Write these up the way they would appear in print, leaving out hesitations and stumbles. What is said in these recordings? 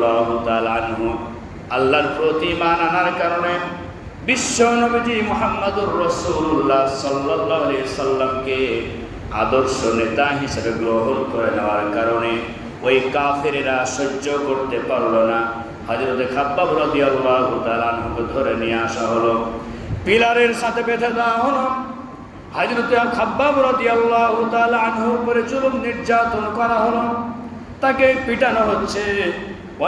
রাদিয়াল্লাহু তাআলা আনহু আল্লাহর প্রতি ঈমান আনার কারণে বিশ্ব নবীজি মুহাম্মদুর রাসূলুল্লাহ সাল্লাল্লাহু আলাইহি সাল্লামকে আদর্শ নেতা হিসেবে গ্রহণ করে নেওয়ার কারণে ওই কাফেরেরা সহ্য করতে পারল না। হযরত খাব্বাব রাদিয়াল্লাহু তাআলা আনহুকে ধরে নিয়ে আসা হলো, পিলারের সাথে বেঁধে দেওয়া হলো। হযরত খাব্বাব রাদিয়াল্লাহু তাআলা আনহুর উপরে জুলুম নির্যাতন করা হলো, তাকে পিটানো হচ্ছে।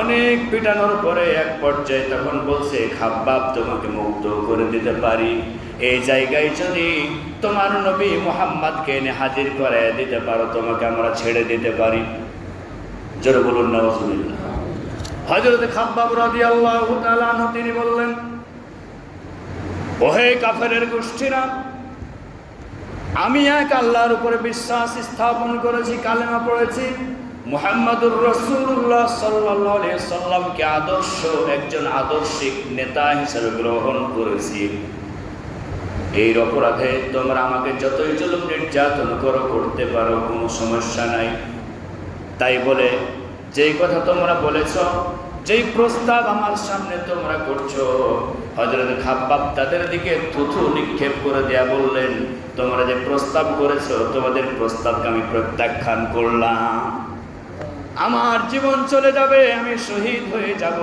অনেক পিটানোর পরে এক পর্যায়ে তখন বলছে, খাব্বাব তোমাকে মুক্ত করে দিতে পারি, এই জায়গায় যদি তোমার নবী মুহাম্মদকে এনে হাজির করে দিতে পারো তোমাকে আমরা ছেড়ে দিতে পারি। জোরে বলুন নাউজুবিল্লাহ। হযরত খাব্বাব রাদিয়াল্লাহু তাআলা আনহু তিনি বললেন, ওহে কাফেরের গোষ্ঠীরা, আমি এক আল্লাহর উপরে বিশ্বাস স্থাপন করেছি, কালেমা পড়েছি, মুহাম্মদুর রাসূলুল্লাহ সাল্লাল্লাহু আলাইহি সাল্লামকে আদর্শ একজন আদর্শিক নেতা হিসেবে গ্রহণ করেছি। এই অপরাধে তোমরা আমাকে যতই জুলুম নির্যাতন করতে পারো, কোনো সমস্যা নাই। তাই বলে যেই কথা তোমরা বলেছ, যেই প্রস্তাব আমার সামনে তোমরা করছো, হযরত খাব্বাব তাদের দিকে থুথু নিক্ষেপ করে দেয়া বললেন, তোমরা যে প্রস্তাব করেছো তোমাদের প্রস্তাবকে আমি প্রত্যাখ্যান করলাম। আমার জীবন চলে যাবে, আমি শহীদ হয়ে যাব,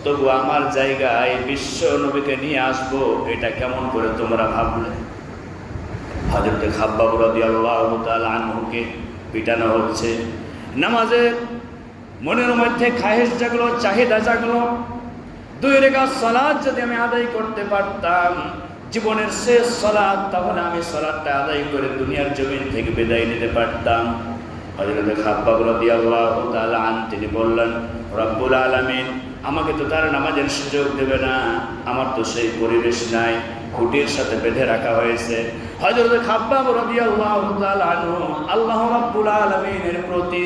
তবু আমার জায়গায় বিশ্ব নবীকে নিয়ে আসবো, এটা কেমন করে তোমরা ভাবলে? হযরত খাব্বাব রাদিয়াল্লাহু তাআলা আনহুকে পিটানো হচ্ছে। নামাজে মনের মধ্যে খায়েশ জাগলো, চাহিদা জাগলো, 2 রাকাত সালাত যদি আমি আদায় করতে পারতাম, জীবনের শেষ সালাত, তাহলে আমি সালাতটা আদায় করে দুনিয়ার জমিন থেকে বিদায় নিতে পারতাম। হযরত খাব্বাব রাদিয়াল্লাহু তাআলা আনহু তিনি বললেন, রব্বুল আলামিন আমাকে তো তার নামাজের সুযোগ দেবে না, আমার তো সেই পরিবেশ নাই, খুঁটির সাথে বেঁধে রাখা হয়েছে। হযরত খাব্বাব রাদিয়াল্লাহু তাআলা আনহু আল্লাহ রাব্বুল আলামিনের প্রতি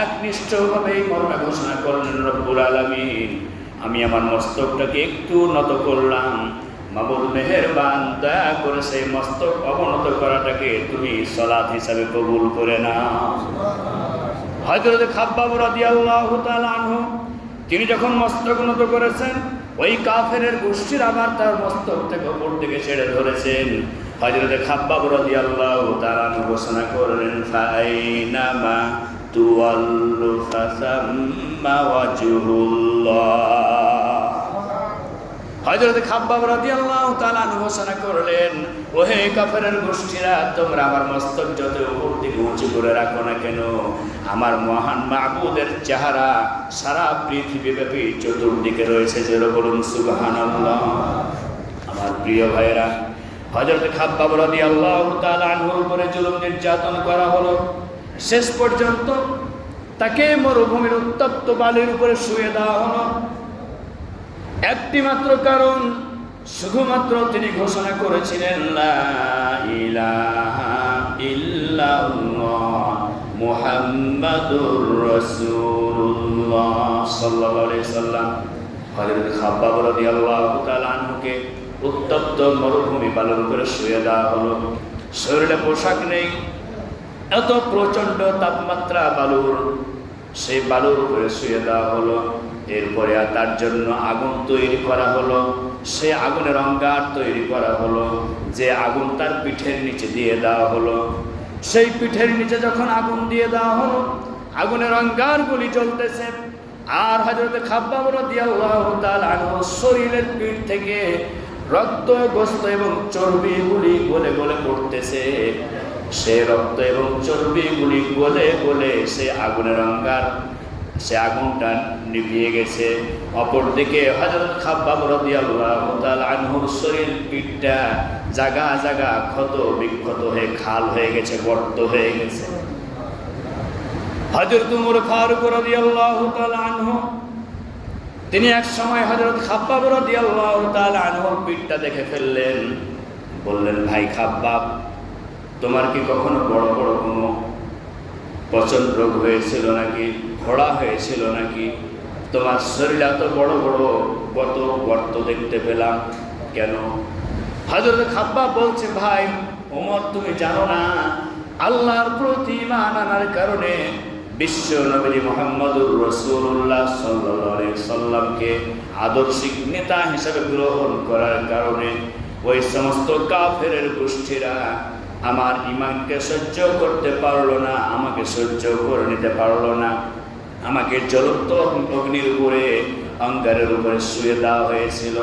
একনিষ্ঠভাবে এই মর্মে ঘোষণা করলেন, রব্বুল আলামিন আমি আমার মস্তকটাকে একটু নত করলাম, মাবুদ মেহেরবান, দয়া করে সেই মস্তক অবনত করাটাকে তুমি সালাত হিসাবে কবুল করে নাও। হযরত খাব্বাব রাদিয়াল্লাহু তাআলা আনহু তিনি যখন মস্তক নত করেছেন, ওই কাফেরের গোষ্ঠীর আবার তার মস্তক থেকে উপর দিকে ছেড়ে ধরেছেন। হযরত খাব্বাব রাদিয়াল্লাহু তাআলা আনহু ঘোষণা করলেন, ফাইনামা তুওয়াল্লু ফাসাম্মা ওয়াজহুল্লাহ। হযরত খাব্বাব রাদিয়াল্লাহু তাআলা আনহু ঘোষণা করলেন, ওহে কাফেরের গোষ্ঠীরা, তোমরা আমার মস্তক যত উপর দিকে উঁচু করে রাখো না কেন, আমার মহান মাবুদের চেহারা সারা পৃথিবীব্যাপী চতুর্দিকে রয়েছে। যেন বলুন সুবহানাল্লাহ। আমার প্রিয় ভাইয়েরা, হযরত খাব্বাব রাদিয়াল্লাহু তাআলা আনহুর উপরে জুলুম নির্যাতন করা হলো। শেষ পর্যন্ত তাকে মরুভূমির উত্তপ্ত বালির উপরে শুয়ে দেওয়া হলো। একটি মাত্র কারণ, শুধুমাত্র তিনি ঘোষণা করেছিলেন, লা ইলাহা ইল্লাল্লাহ মুহাম্মাদুর রাসূলুল্লাহ সাল্লাল্লাহু আলাইহি সাল্লাম। হযরত খাব্বাব রাদিয়াল্লাহু তাআলা আনহুকে উত্তপ্ত মরুভূমি বালুর উপরে শুয়ে দেওয়া হলো। শরীরে পোশাক নেই, এত প্রচণ্ড তাপমাত্রা বালুর, সেই বালুর উপরে শুয়ে দেওয়া হলো। এরপরে তার জন্য আগুন তৈরি করা হলো, সে আগুনের অঙ্গার তৈরি করা হলো, যে আগুন তার পিঠের নিচে দিয়ে দেওয়া হলো। সেই পিঠের নিচে যখন আগুন দিয়ে দেওয়া হলো, আগুনের অঙ্গারগুলি জ্বলতেছে, আর হযরত খাব্বাব রাদিয়াল্লাহু তাআলা আনহু শরীরের পিঠ থেকে রক্ত, গোশত এবং চর্বিগুলি গলে গলে পড়তেছে। সে রক্ত এবং চর্বিগুলি গলে গলে সে আগুনের অঙ্গার, সে আগুনটা নিভিয়ে গেছে। অপরদিকে হযরত খাব্বাব রাদিয়াল্লাহু তাআলা আনহুর শরীর, পিঠটা জায়গা জায়গা ক্ষত বিক্ষত হয়ে খাল হয়ে গেছে, গর্ত হয়ে গেছে। হযরত উমর ফারুক রাদিয়াল্লাহু তাআলা আনহু তিনি এক সময় হযরত খাব্বাব রাদিয়াল্লাহু তাআলা আনহুর পিঠটা দেখে ফেললেন। বললেন, ভাই খাব্বাব, তোমার কি কখনো বড় বড় কোনো পচন রোগ হয়েছিল নাকি, ঘোড়া হয়েছিল নাকি? তোমার শরীরে এত বড় বড় গর্ত দেখতে পেলাম কেন? হযরত খাব্বাব বলছে, ভাই ওমর, তুমি জানো না, আল্লাহর প্রতি ঈমান আনার কারণে বিশ্ব নবী মুহাম্মদুর রাসূলুল্লাহ সাল্লাল্লাহু আলাইহি সাল্লামকে আদর্শিক নেতা হিসেবে গ্রহণ করার কারণে ওই সমস্ত কাফেরের গোষ্ঠীরা আমার ঈমানকে সহ্য করতে পারলো না, আমাকে সহ্য করে নিতে পারলো না। আমাকে জ্বলন্ত অগ্নির উপরে, অঙ্গারের উপরে শুয়ে দেওয়া হয়েছিল।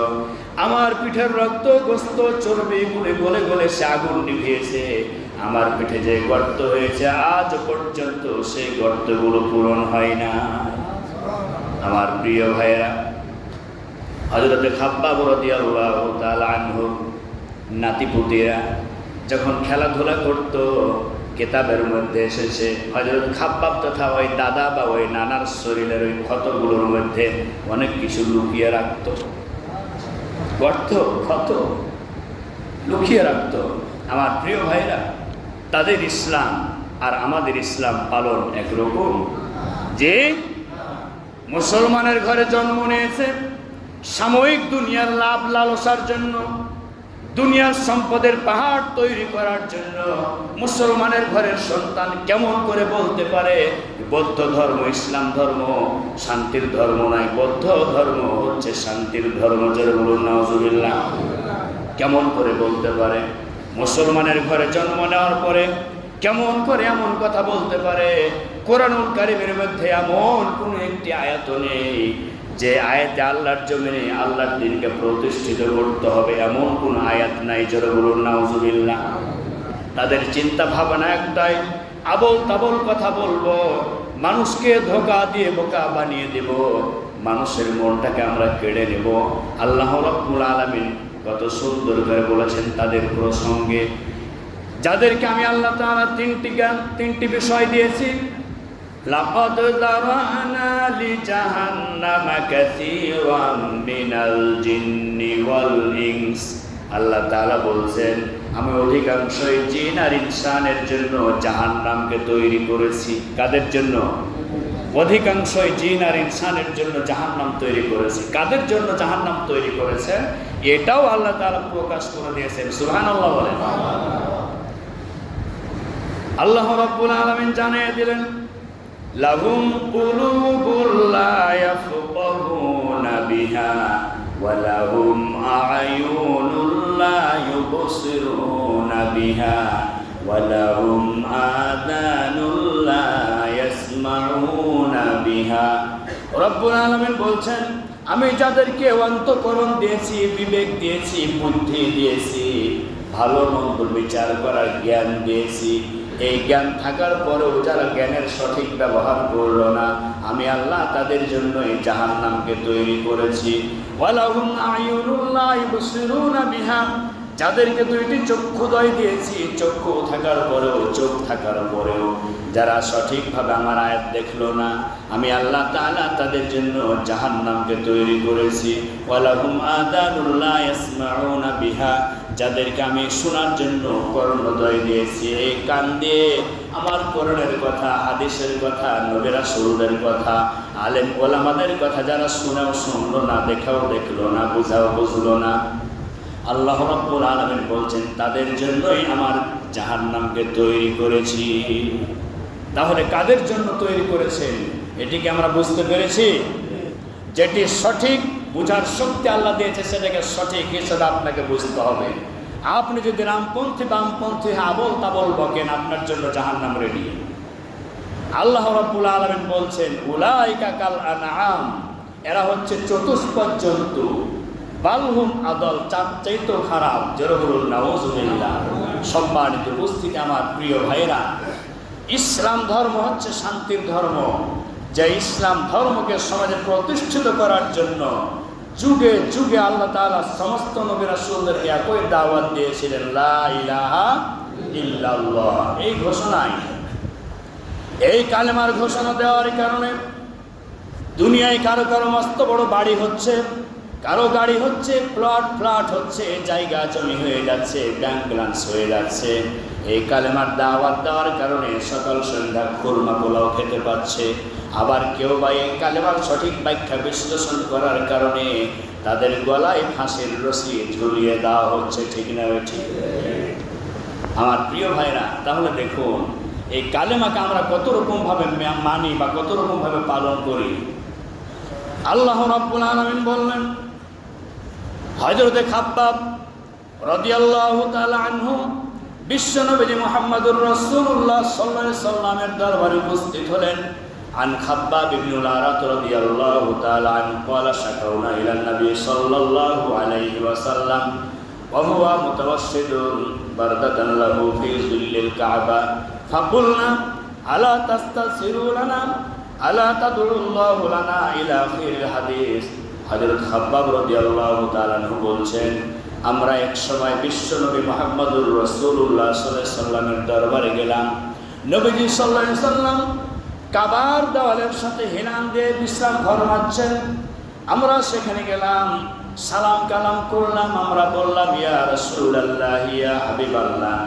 আমার পিঠের রক্ত গোস্ত চর্বি গুলে গলে গলে সে আগুন নিভিয়েছে। আমার পিঠে যে গর্ত হয়েছে আজ পর্যন্ত সেই গর্তগুলো পূরণ হয় না। আমার প্রিয় ভাইরা, হযরত খাব্বাব রাদিয়াল্লাহু তাআলা আনহু নাতিপুতিরা যখন খেলাধুলা করত, কিতাবের মধ্যে এসেছে হযরত খাব্বাব তথা ওই দাদা বা ওই নানার শরীরের ওই ক্ষতগুলোর মধ্যে অনেক কিছু লুকিয়ে রাখত। গর্ত ক্ষত লুকিয়ে রাখত। আমার প্রিয় ভাইরা, তাদের ইসলাম আর আমাদের ইসলাম পালন একরকম। যে মুসলমানের ঘরে জন্ম নিয়েছে সাময়িক দুনিয়ার লাভ লালসার জন্য, দুনিয়ার সম্পদের পাহাড় তৈরি করার জন্য, মুসলমানের ঘরের সন্তান কেমন করে বলতে পারে বৌদ্ধ ধর্ম ইসলাম ধর্ম শান্তির ধর্ম নয়, বৌদ্ধ ধর্ম হচ্ছে শান্তির ধর্ম? জোরে বলুন নাউজুবিল্লাহ। কেমন করে বলতে পারে? মুসলমানের ঘরে জন্ম নেওয়ার পরে কেমন করে এমন কথা বলতে পারে? কোরআনুল কারীমের মধ্যে এমন কোনো একটি আয়াত নেই যে আয়াতে আল্লাহর জমিনে আল্লাহর দ্বীনকে প্রতিষ্ঠিত করতে হবে, এমন কোন আয়াত নাই। জোরে বলুন নাউজুবিল্লাহ। তাদের চিন্তা ভাবনা একটাই, আবল তাবল কথা বলবো, মানুষকে ধোঁকা দিয়ে বোকা বানিয়ে দেব, মানুষের মনটাকে আমরা কেড়ে নেব। আল্লাহ রাব্বুল আলামিন কত সুন্দর করে বলেছেন তাদের প্রসঙ্গে, যাদেরকে আমি আল্লাহ তাআলা তিনটি বিষয় দিয়েছি। লাকাদ যারানা লিজাহান্নামা কাসীরাম মিনাল জিন্নি ওয়াল ইনস। আল্লাহ তাআলা বলছেন আমি অধিকাংশই জিন আর ইনসানের জন্য জাহান্নামকে তৈরি করেছি। কাদের জন্য? অধিকাংশই জিন আর ইনসানের জন্য জাহান্নাম তৈরি করেছি। কাদের জন্য জাহান্নাম তৈরি করেছেন এটাও আল্লাহ তাআলা প্রকাশ করে দিয়েছেন। সুবহানাল্লাহ বলেন। আল্লাহ রাব্বুল আলামিন জানিয়ে দিলেন লাহুম কুলুবুল লা ইয়াফকাহুনা বিহা ওয়া লাহুম আ'য়ুনুল লা ইউবসিরুনা বিহা ওয়া লাহুম আযানুল লা ইয়াসমাউনা বিহা। রব্বুল আলামিন বলছেন আমি যাদেরকে অন্তঃকরণ দিয়েছি, বিবেক দিয়েছি, বুদ্ধি দিয়েছি, ভালো মন্দ বিচার করার জ্ঞান দিয়েছি, এই জ্ঞান থাকার পরেও যারা জ্ঞানের সঠিক ব্যবহার করলো না, আমি আল্লাহ তাদের জন্য এই জাহান্নামকে তৈরি করেছি। ওয়ালাহুম আ'য়ুনুল লা ইউবসিরুনা বিহা, যাদেরকে দুইটি চক্ষুদ্বয় দিয়েছি, চক্ষু থাকার পরেও চোখ থাকার পরেও যারা সঠিকভাবে আমার আয়াত দেখলো না, আমি আল্লাহ তাআলা তাদের জন্য জাহান্নামকে তৈরি করেছি। ওয়ালাহুম আযানুল লা ইয়াসমাউনা বিহা, যাদেরকে আমি শোনার জন্য কর্ণদ্বয় দিয়েছি, এই কান দিয়ে আমার কোরআনের কথা, হাদিসের কথা, নবী রাসূলদের কথা, আলেম ওলামাদের কথা যারা শুনেও শুনলো না, দেখাও দেখলো না, বুঝাও বুঝলো না, আল্লাহ রাব্বুল আলামিন বলছেন তাদের জন্যই আমার জাহান্নামকে তৈরি করেছি। তাহলে কাদের জন্য তৈরি করেছেন এটিকে আমরা বুঝতে পেরেছি? যেটি সঠিক বুঝার শক্তি আল্লাহ দিয়েছে সেটাকে সঠিক হিসেবে আপনাকে বুঝতে হবে। আপনি যদি রামপন্থী বামপন্থী আবল তাবল বকেন, আপনার জন্য জাহান্নাম রেডি। আল্লাহ রাব্বুল আলামিন বলছেন উলাইকা কাল আনআম, এরা হচ্ছে চতুষ্পদ জন্তু, বালহুম আদল, চার চাইতেও খারাপ। জোরে বলুন নাউজুবিল্লাহ। সম্মানিত উপস্থিতি আমার প্রিয় ভাইরা, ইসলাম ধর্ম হচ্ছে শান্তির ধর্ম, যে ইসলাম ধর্মকে সমাজে প্রতিষ্ঠিত করার জন্য যুগে যুগে আল্লাহ তাআলা সমস্ত নবী রাসূলদেরকে একই দাওয়াত দিয়েছিলেন, লা ইলাহা ইল্লাল্লাহ। এই ঘোষণায়, এই কালেমার ঘোষণা দেওয়ার কারণে দুনিয়ায় কারো কারো মস্ত বড় বাড়ি হচ্ছে, কারো গাড়ি হচ্ছে, ফ্ল্যাট হচ্ছে, জায়গা জমি হয়ে যাচ্ছে, ব্যাংক ব্যালেন্স হয়ে যাচ্ছে। এই কালেমার দাওয়াত দেওয়ার কারণে সকাল সন্ধ্যা খুরমা পোলাও খেতে পাচ্ছে। আবার কেউ বা এই কালেমার সঠিক ব্যাখ্যা বিশ্লেষণ করার কারণে তাদের গলায় ফাঁসির রশি ঝুলিয়ে দেওয়া হচ্ছে। ঠিক না? ঠিক আমার প্রিয় ভাইরা, তাহলে দেখুন এই কালেমাকে আমরা কত রকমভাবে মানি বা কত রকমভাবে পালন করি। আল্লাহ রাব্বুল আলামিন বললেন, হযরতে খাব্বাব রাদিয়াল্লাহু তাআলা আনহু বিশ্বনবী মুহাম্মদুর রাসূলুল্লাহ সাল্লাল্লাহু আলাইহি সাল্লামের দরবারে উপস্থিত হলেন। আন খাব্বাব ইবনুল আরাত রাদিয়াল্লাহু তাআলা আনহু قال شكونا الى النبي صلى الله عليه وسلم وهو متوسد بردة له في ظل الكعبة فقلنا ألا تستغفروا لنا ألا تدعو الله لنا إلى آخر الحديث। হযরত খাব্বাব রাদিয়াল্লাহু তাআলা আনহু বলছেন, আমরা এক সময় বিশ্বনবী মুহাম্মদুর রাসূলুল্লাহ সাল্লাল্লাহু আলাইহি সাল্লামের দরবারে গেলাম। নবীজি সাল্লাল্লাহু আলাইহি সাল্লাম কাবার দেওয়ালের সাথে হেলান দিয়ে বিশ্রাম ফরমাচ্ছেন। আমরা সেখানে গেলাম, সালাম কালাম করলাম। আমরা বললাম, ইয়া রাসূলুল্লাহ, ইয়া হাবিবাল্লাহ,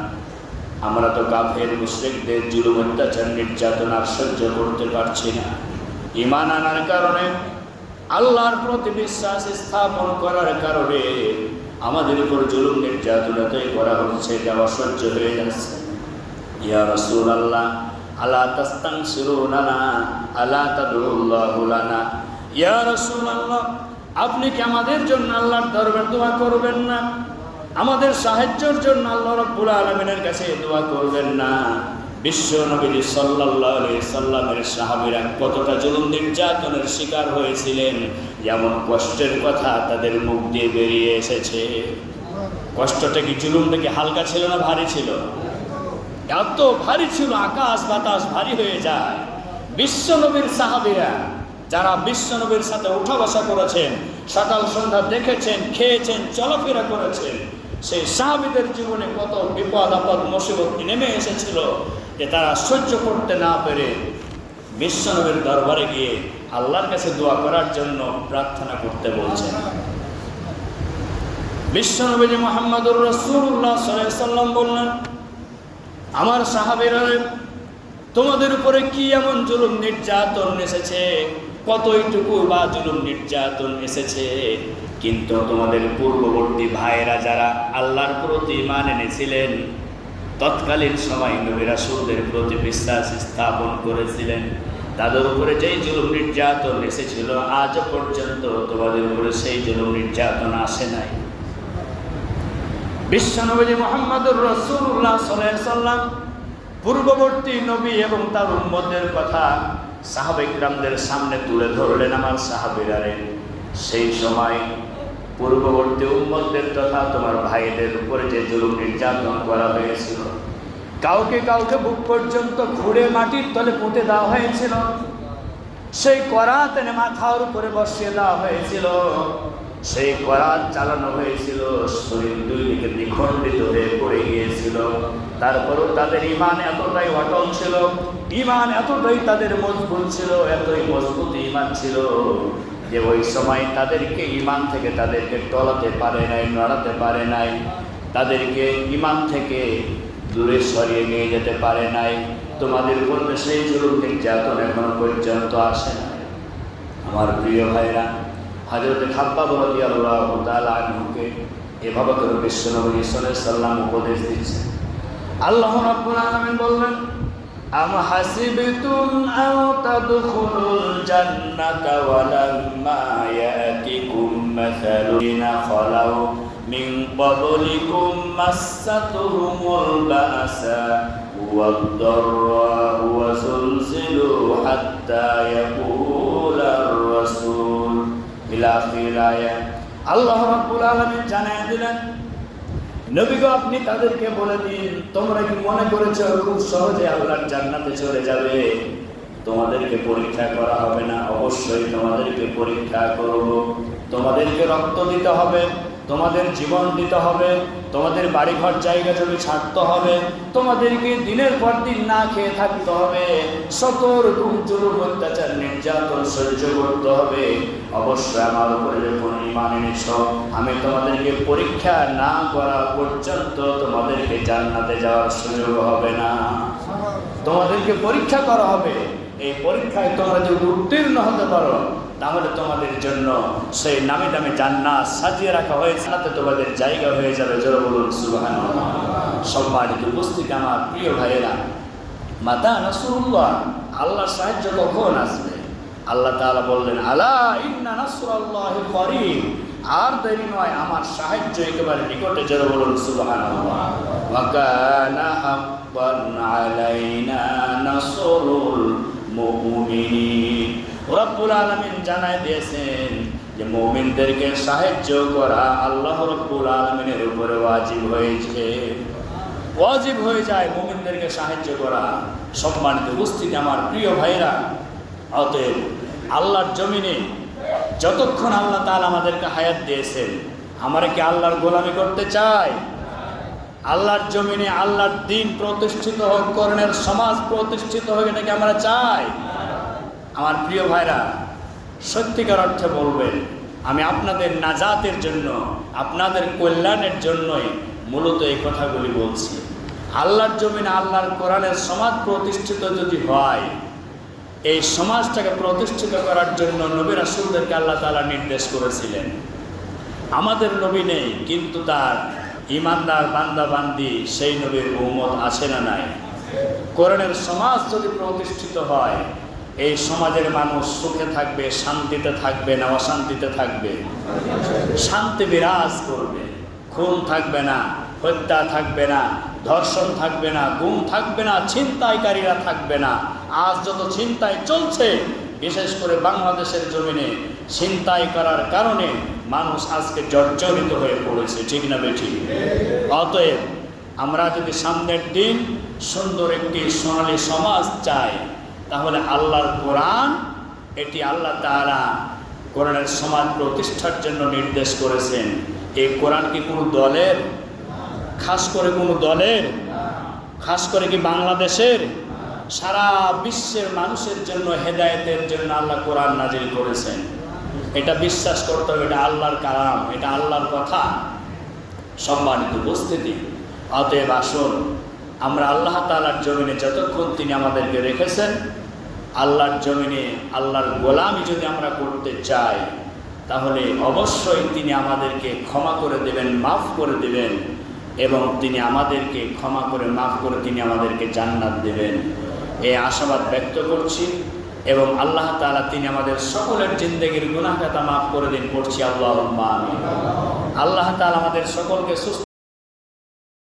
আমরা তো কাফের মুশরিকদের জুলুম অত্যাচার নির্যাতন আর সহ্য করতে পারছি না। ঈমান আনার কারণে, আল্লাহর প্রতি বিশ্বাস স্থাপন করার কারণে আমাদের উপর জুলুম নির্যাতন এতই করা হচ্ছে, এটা অসহ্য হয়ে যাচ্ছে। ইয়া রাসূলুল্লাহ, আলা তাস্তানসিরুনা লানা আলা তাদউল্লাহু লানা। ইয়া রাসূলুল্লাহ, আপনি কি আমাদের জন্য আল্লাহর দরবারে দোয়া করবেন না? আমাদের সাহায্যের জন্য আল্লাহ রাব্বুল আলামিনের কাছে দোয়া করবেন না? বিশ্ব নবী সাল্লাল্লাহু আলাইহি সাল্লামের সাহাবীরা কতটা জুলুম নির্যাতনের শিকার হয়েছিলেন, যেমন কষ্টের কথা তাদের মুখ দিয়ে বেরিয়ে এসেছে। কষ্টটা কি, জুলুমটা কি হালকা ছিল না ভারী ছিল? এত ভারী ছিল, আকাশ বাতাস ভারী হয়ে যায়। বিশ্ব নবীর সাহাবীরা যারা বিশ্ব নবীর সাথে উঠা বসা করেছেন, সকাল সন্ধ্যা দেখেছেন, খেয়েছেন, চলাফেরা করেছেন, সেই সাহাবীদের জীবনে কত বিপদ আপদ মুসিবত নেমে এসেছিল যে তারা সহ্য করতে না পেরে বিশ্ব নবীর দরবারে গিয়ে আল্লাহর কাছে দোয়া করার জন্য প্রার্থনা করতে বলছেন। বিশ্ব নবী মুহাম্মদুর রাসূলুল্লাহ সাল্লাল্লাহু আলাইহি সাল্লাম বললেন, আমার সাহাবীরা, তোমাদের উপরে কি এমন জুলুম নির্যাতন এসেছে, কতইটুকু বা জুলুম নির্যাতন এসেছে, কিন্তু তোমাদের পূর্ববর্তী ভাইয়েরা যারা আল্লাহর প্রতি ঈমান এনেছিলেন, তৎকালীন সময় নবী রাসূলদের প্রতি বিশ্বাস স্থাপন করেছিলেন, তাদের উপরে যেই জুলুম নির্যাতন এসেছিল আজ পর্যন্ত তোমাদের উপরে সেই জুলুম নির্যাতন আসে নাই। বিশ্বনবী মুহাম্মদুর রাসূলুল্লাহ সাল্লাল্লাহু আলাইহি সাল্লাম পূর্ববর্তী নবী এবং তার উম্মতের কথা সাহাবায়ে কিরামদের সামনে তুলে ধরলেন। আমার সাহাবীরা, সেই সময় পূর্ববর্তী উম্মতদের তথা তোমার ভাইদের উপরে যে জুলুম নির্যাতন করা হয়েছিল, কাউকে কাউকে বুক পর্যন্ত খুঁড়ে মাটির তলে পুঁতে দেওয়া হয়েছিল, সেই করাত এনে মাথার উপরে বসিয়ে দেওয়া হয়েছিল, সেই করাত চালানো হয়েছিল, শরীর দুই দিকে দ্বিখণ্ডিত হয়ে পড়ে গিয়েছিল। তারপরও তাদের ঈমান এতটাই অটল ছিল, ঈমান এতটাই তাদের মজবুত ছিল, এতই মজবুত ঈমান ছিল যে ওই সময় তাদেরকে ঈমান থেকে তাদেরকে টলাতে পারে নাই, নড়াতে পারে নাই, তাদেরকে ঈমান থেকে দূরে সরিয়ে নিয়ে যেতে পারে নাই। তোমাদের মধ্যে সেই জুলুম নির্যাতন এখনো পর্যন্ত আসে না। আমার প্রিয় ভাইরা, হযরত খাব্বাব রাদিয়াল্লাহু তাআলা আনহুকে এভাবে করে বিশ্বনবী সাল্লাল্লাহু আলাইহি সাল্লাম উপদেশ দিচ্ছেন। আল্লাহ রাব্বুল আলামিন বললেন, আম হাসিবতুম আন তাদখুলুল জান্নাতা ওয়া লাম্মা ইয়াতিকুম মাসালুনা খালাউ মিন ক্বাবলিকুম মাসাতুহুমুল বাসা ওয়াদ-দাররা ওয়া যুলজিলু হাত্তা ইয়াকুলার রাসূল ইলা আখির আয়াত। আল্লাহ রাব্বুল আলামিন জানিয়ে দিলেন, নবী গো, আপনি তাদেরকে বলে দিন, তোমরা কি মনে করেছো খুব সহজে আল্লাহর জান্নাতে চলে যাবে? তোমাদেরকে পরীক্ষা করা হবে না, অবশ্যই তোমাদেরকে পরীক্ষা করব। তোমাদেরকে রক্ত দিতে হবে, তোমাদের জীবন দিতে হবে, তোমাদের বাড়িঘর জায়গা জমি ছাড়তে হবে, তোমাদেরকে দিনের পর দিন না খেয়ে থাকতে হবে, শত রকম জুলুম অত্যাচার নির্যাতন সহ্য করতে হবে। অবশ্যই আমার উপরে যখন ঈমান এনেছো, আমি তোমাদেরকে পরীক্ষা না করা পর্যন্ত তোমাদেরকে জান্নাতে যাওয়ার সুযোগ হবে না। তোমাদেরকে পরীক্ষা করা হবে, এই পরীক্ষায় তোমরা যদি উত্তীর্ণ হতে পারো, তাহলে তোমাদের জন্য সেই নামি দামি জান্নাত সাজিয়ে রাখা হয়েছে, তাতে তোমাদের জায়গা হয়ে যাবে। জোরে বলুন সুবহানাল্লাহ। সম্মানিত উপস্থিতি আমার প্রিয় ভাইয়েরা, মাতা নাসরুল্লাহ, আল্লাহর সাহায্য কখন আসবে? আল্লাহ তাআলা বললেন, আলা ইন্না নাসরাল্লাহি করিব, আর দেরি নয়, আমার সাহায্য একেবারে নিকটে। যারা বলুন সুবহানাল্লাহ। ওয়া কানা হাক্কান আলাইনা নাসরুল মুমিনিন। রব্বুল আলামিন জানায় দিয়েছেন যে মুমিনদেরকে সাহায্য করা আল্লাহ রব্বুল আলামিনের উপরে ওয়াজিব হয়েছে, ওয়াজিব হয়ে যায় মুমিনদেরকে সাহায্য করা। সম্মানিত উপস্থিতি আমার প্রিয় ভাইরা, অতএব আল্লাহর জমিনে যতক্ষণ আল্লাহ তাআলা আমাদেরকে হায়াত দিয়েছেন, আমরা কি আল্লাহর গোলামি করতে চাই? আল্লাহর জমিনে আল্লাহর দ্বীন প্রতিষ্ঠিত হোক, কোরআনের সমাজ প্রতিষ্ঠিত হোক, এটাকে আমরা চাই? আমার প্রিয় ভাইরা, সত্যিকার অর্থে বলবেন, আমি আপনাদের নাজাতের জন্য, আপনাদের কল্যাণের জন্যই মূলত এই কথাগুলি বলছি। আল্লাহর জমিনে আল্লাহর কোরআনের সমাজ প্রতিষ্ঠিত যদি হয়, এই সমাজটাকে প্রতিষ্ঠিত করার জন্য নবী রাসূলদেরকে আল্লাহ তাআলা নির্দেশ করেছিলেন। আমাদের নবী নেই, কিন্তু তার ইমানদার বান্দা বান্দি সেই নবীর উম্মত আছে না নাই? কোরআনের সমাজ যদি প্রতিষ্ঠিত হয়, এই সমাজের মানুষ সুখে থাকবে, শান্তিতে থাকবে না অশান্তিতে থাকবে? শান্তি বিরাজ করবে, খুন থাকবে না, হত্যা থাকবে না, ধর্ষণ থাকবে না, গুম থাকবে না, ছিনতাইকারীরা থাকবে না। আজ যত ছিনতাই চলছে, বিশেষ করে বাংলাদেশের জমিনে ছিনতাই করার কারণে মানুষ আজকে জর্জরিত হয়ে পড়েছে, ঠিক না বেঠিক? অতএব আমরা যদি সামনের দিন সুন্দর একটি সোনালী সমাজ চাই, তাহলে আল্লাহর কোরআন, এটি আল্লাহ তাআলা কোরআনের সমাজ প্রতিষ্ঠার জন্য নির্দেশ করেছেন। এই কোরআন কি কোনো দলের? খাস করে কোনো দলের? খাস করে কি বাংলাদেশের? সারা বিশ্বের মানুষের জন্য, হেদায়েতের জন্য আল্লাহ কোরআন নাজিল করেছেন। এটা বিশ্বাস করতে হবে, এটা আল্লাহর কালাম, এটা আল্লাহর কথা। সম্মানিত উপস্থিতি, অতএব আসুন আমরা আল্লাহ তাআলার জমিনে যতক্ষণ তিনি আমাদেরকে রেখেছেন, আল্লাহর জমিনে আল্লাহর গোলামি যদি আমরা করতে চাই, তাহলে অবশ্যই তিনি আমাদেরকে ক্ষমা করে দেবেন, মাফ করে দেবেন, এবং তিনি আমাদেরকে ক্ষমা করে মাফ করে তিনি আমাদেরকে জান্নাত দেবেন, এই আশাবাদ ব্যক্ত করছি। এবং আল্লাহ তাআলা তিনি আমাদের সকলের জিন্দেগির গুনাহ খাতা মাফ করে দিন, পড়ছি আল্লাহুম্মা আমিন। আল্লাহ তাআলা আমাদের সকলকে সুস্থ